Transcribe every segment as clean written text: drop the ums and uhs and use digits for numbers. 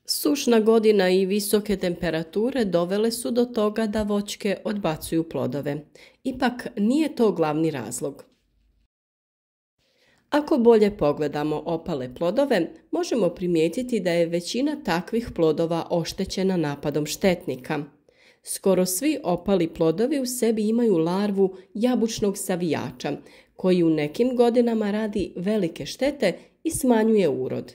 Sušna godina i visoke temperature dovele su do toga da voćke odbacuju plodove. Ipak nije to glavni razlog. Ako bolje pogledamo opale plodove, možemo primijetiti da je većina takvih plodova oštećena napadom štetnika. Skoro svi opali plodovi u sebi imaju larvu jabučnog savijača, koji u nekim godinama radi velike štete i smanjuje urod.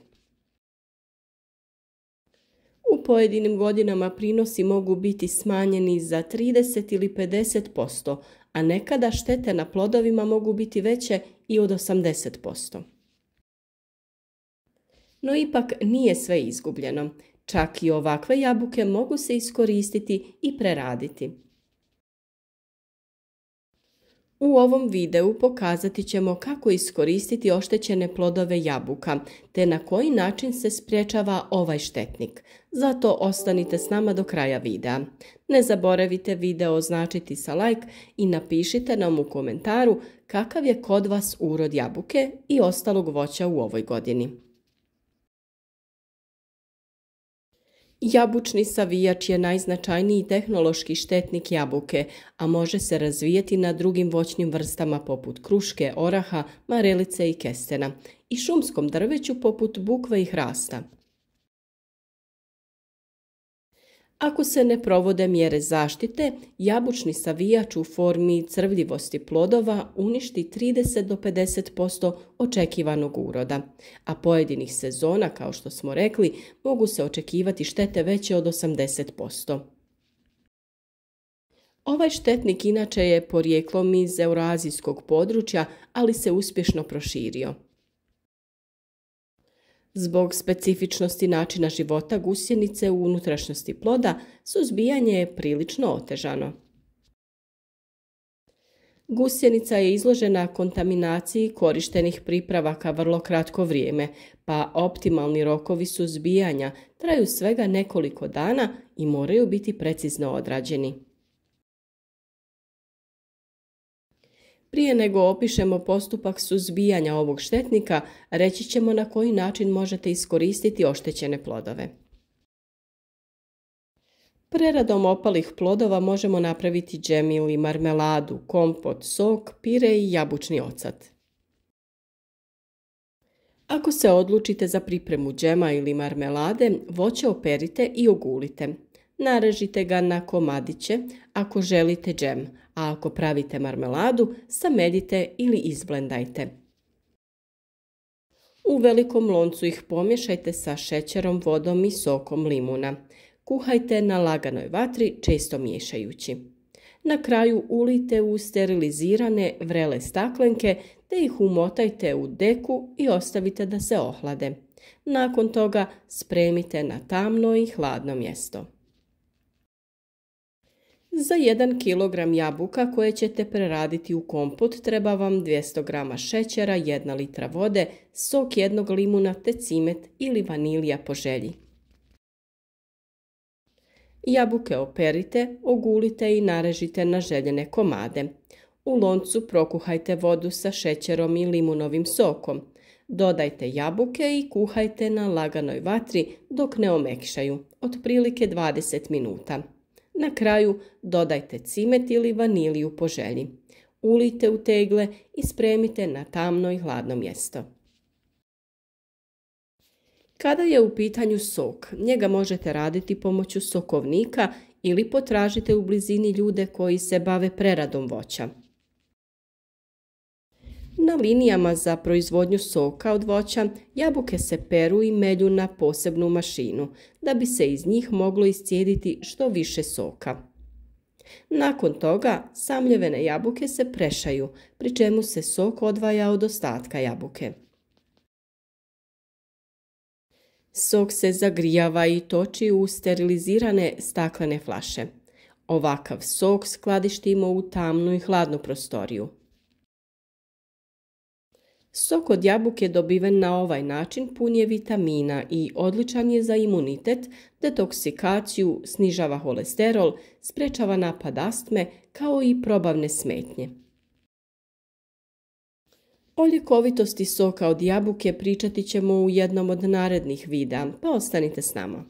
U pojedinim godinama prinosi mogu biti smanjeni za 30 ili 50%, a nekada štete na plodovima mogu biti veće i od 80%. No ipak nije sve izgubljeno. Čak i ovakve jabuke mogu se iskoristiti i preraditi. U ovom videu pokazati ćemo kako iskoristiti oštećene plodove jabuka, te na koji način se sprječava ovaj štetnik. Zato ostanite s nama do kraja videa. Ne zaboravite video označiti sa like i napišite nam u komentaru kakav je kod vas urod jabuke i ostalog voća u ovoj godini. Jabučni savijač je najznačajniji tehnološki štetnik jabuke, a može se razvijeti na drugim voćnim vrstama poput kruške, oraha, marelice i kestena i šumskom drveću poput bukve i hrasta. Ako se ne provode mjere zaštite, jabučni savijač u formi crvljivosti plodova uništi 30 do 50% očekivanog uroda, a pojedinih sezona, kao što smo rekli, mogu se očekivati štete veće od 80%. Ovaj štetnik inače je porijeklom iz eurazijskog područja, ali se uspješno proširio. Zbog specifičnosti načina života gusjenice u unutrašnjosti ploda, suzbijanje je prilično otežano. Gusjenica je izložena kontaminaciji korištenih pripravaka vrlo kratko vrijeme, pa optimalni rokovi suzbijanja traju svega nekoliko dana i moraju biti precizno odrađeni. Prije nego opišemo postupak suzbijanja ovog štetnika, reći ćemo na koji način možete iskoristiti oštećene plodove. Preradom opalih plodova možemo napraviti džem ili marmeladu, kompot, sok, pire i jabučni ocat. Ako se odlučite za pripremu džema ili marmelade, voće operite i ogulite. Narežite ga na komadiće ako želite džem, a ako pravite marmeladu, samedite ili izblendajte. U velikom loncu ih pomiješajte sa šećerom, vodom i sokom limuna. Kuhajte na laganoj vatri, često miješajući. Na kraju ulijte u sterilizirane vrele staklenke te ih umotajte u deku i ostavite da se ohlade. Nakon toga spremite na tamno i hladno mjesto. Za 1 kg jabuka koje ćete preraditi u kompot treba vam 200 g šećera, 1 litra vode, sok jednog limuna te cimet ili vanilija po želji. Jabuke operite, ogulite i narežite na željene komade. U loncu prokuhajte vodu sa šećerom i limunovim sokom. Dodajte jabuke i kuhajte na laganoj vatri dok ne omekšaju, otprilike 20 minuta. Na kraju dodajte cimet ili vaniliju po želji. Ulijte u tegle i spremite na tamno i hladno mjesto. Kada je u pitanju sok, njega možete raditi pomoću sokovnika ili potražite u blizini ljude koji se bave preradom voća. Na linijama za proizvodnju soka od voća jabuke se peru i melju na posebnu mašinu, da bi se iz njih moglo iscijediti što više soka. Nakon toga samljevene jabuke se prešaju, pri čemu se sok odvaja od ostatka jabuke. Sok se zagrijava i toči u sterilizirane staklene flaše. Ovakav sok skladištimo u tamnu i hladnu prostoriju. Sok od jabuke dobiven na ovaj način pun je vitamina i odličan je za imunitet, detoksikaciju, snižava holesterol, sprečava napad astme kao i probavne smetnje. O ljekovitosti soka od jabuke pričati ćemo u jednom od narednih videa, pa ostanite s nama.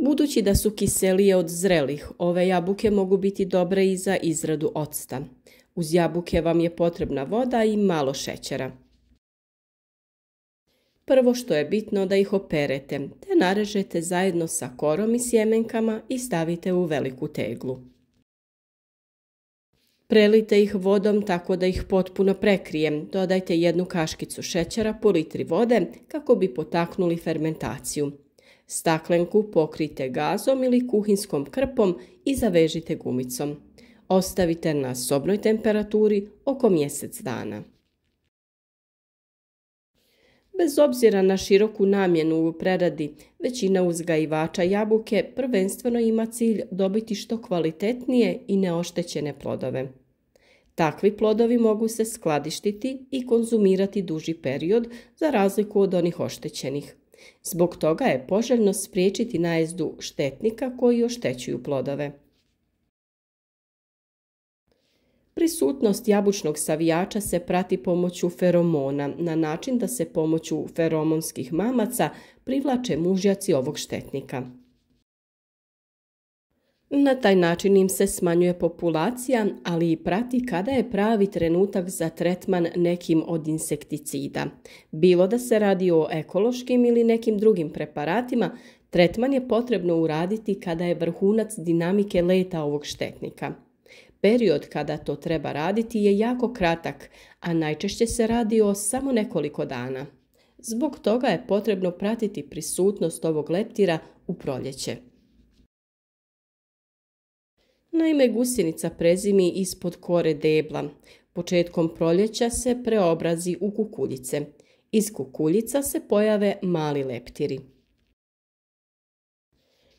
Budući da su kiselije od zrelih, ove jabuke mogu biti dobre i za izradu octa. Uz jabuke vam je potrebna voda i malo šećera. Prvo što je bitno da ih operete, te narežete zajedno sa korom i sjemenkama i stavite u veliku teglu. Prelijte ih vodom tako da ih potpuno prekrije. Dodajte 1 kaškicu šećera po litri vode kako bi potaknuli fermentaciju. Staklenku pokrijte gazom ili kuhinskom krpom i zavežite gumicom. Ostavite na sobnoj temperaturi oko mjesec dana. Bez obzira na široku namjenu u preradi, većina uzgajivača jabuke prvenstveno ima cilj dobiti što kvalitetnije i neoštećene plodove. Takvi plodovi mogu se skladištiti i konzumirati duži period za razliku od onih oštećenih. Zbog toga je poželjno spriječiti najezdu štetnika koji oštećuju plodove. Prisutnost jabučnog savijača se prati pomoću feromona na način da se pomoću feromonskih mamaca privlače mužjaci ovog štetnika. Na taj način im se smanjuje populacija, ali i prati kada je pravi trenutak za tretman nekim od insekticida. Bilo da se radi o ekološkim ili nekim drugim preparatima, tretman je potrebno uraditi kada je vrhunac dinamike leta ovog štetnika. Period kada to treba raditi je jako kratak, a najčešće se radi o samo nekoliko dana. Zbog toga je potrebno pratiti prisutnost ovog leptira u proljeće. Naime, gusjenica prezimi ispod kore debla. Početkom proljeća se preobrazi u kukuljice. Iz kukuljica se pojave mali leptiri.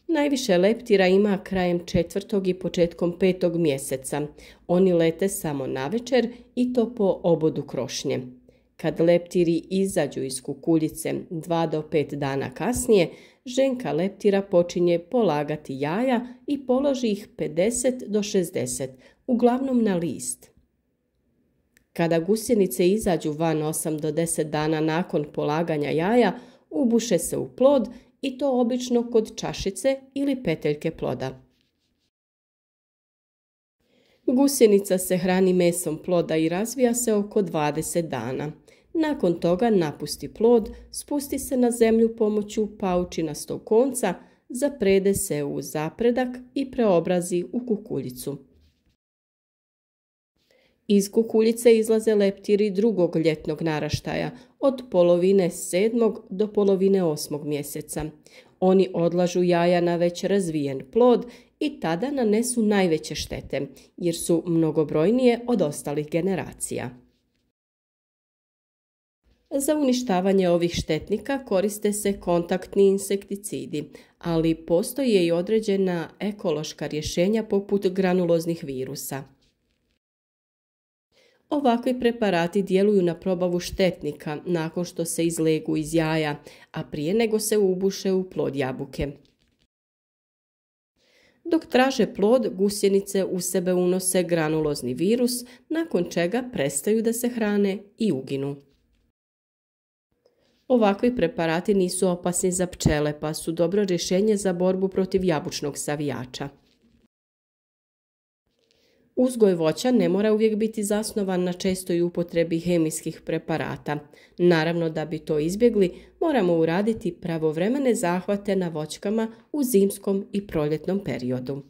Najviše leptira ima krajem 4. i početkom 5. mjeseca. Oni lete samo navečer i to po obodu krošnje. Kad leptiri izađu iz kukuljice 2 do 5 dana kasnije, ženka leptira počinje polagati jaja i položi ih 50 do 60, uglavnom na list. Kada gusjenice izađu van 8 do 10 dana nakon polaganja jaja, ubuše se u plod i to obično kod čašice ili peteljke ploda. Gusjenica se hrani mesom ploda i razvija se oko 20 dana. Nakon toga napusti plod, spusti se na zemlju pomoću paučinastog konca, zaprede se u zapredak i preobrazi u kukuljicu. Iz kukuljice izlaze leptiri drugog ljetnog naraštaja, od polovine 7. do polovine 8. mjeseca. Oni odlažu jaja na već razvijen plod i tada nanesu najveće štete, jer su mnogobrojnije od ostalih generacija. Za uništavanje ovih štetnika koriste se kontaktni insekticidi, ali postoje i određena ekološka rješenja poput granuloznih virusa. Ovakvi preparati djeluju na probavu štetnika nakon što se izlegu iz jaja, a prije nego se ubuše u plod jabuke. Dok traže plod, gusjenice u sebe unose granulozni virus, nakon čega prestaju da se hrane i uginu. Ovakvi preparati nisu opasni za pčele, pa su dobro rješenje za borbu protiv jabučnog savijača. Uzgoj voća ne mora uvijek biti zasnovan na čestoj upotrebi hemijskih preparata. Naravno, da bi to izbjegli, moramo uraditi pravovremene zahvate na voćkama u zimskom i proljetnom periodu.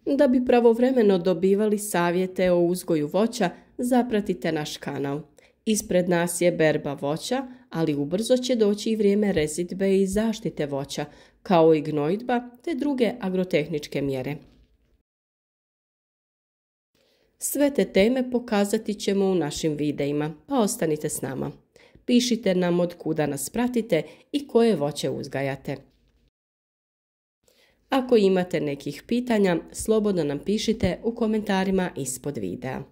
Da bi pravovremeno dobivali savjete o uzgoju voća, zapratite naš kanal. Ispred nas je berba voća, ali ubrzo će doći i vrijeme rezidbe i zaštite voća, kao i gnojidba te druge agrotehničke mjere. Sve te teme pokazati ćemo u našim videima, pa ostanite s nama. Pišite nam od kuda nas pratite i koje voće uzgajate. Ako imate nekih pitanja, slobodno nam pišite u komentarima ispod videa.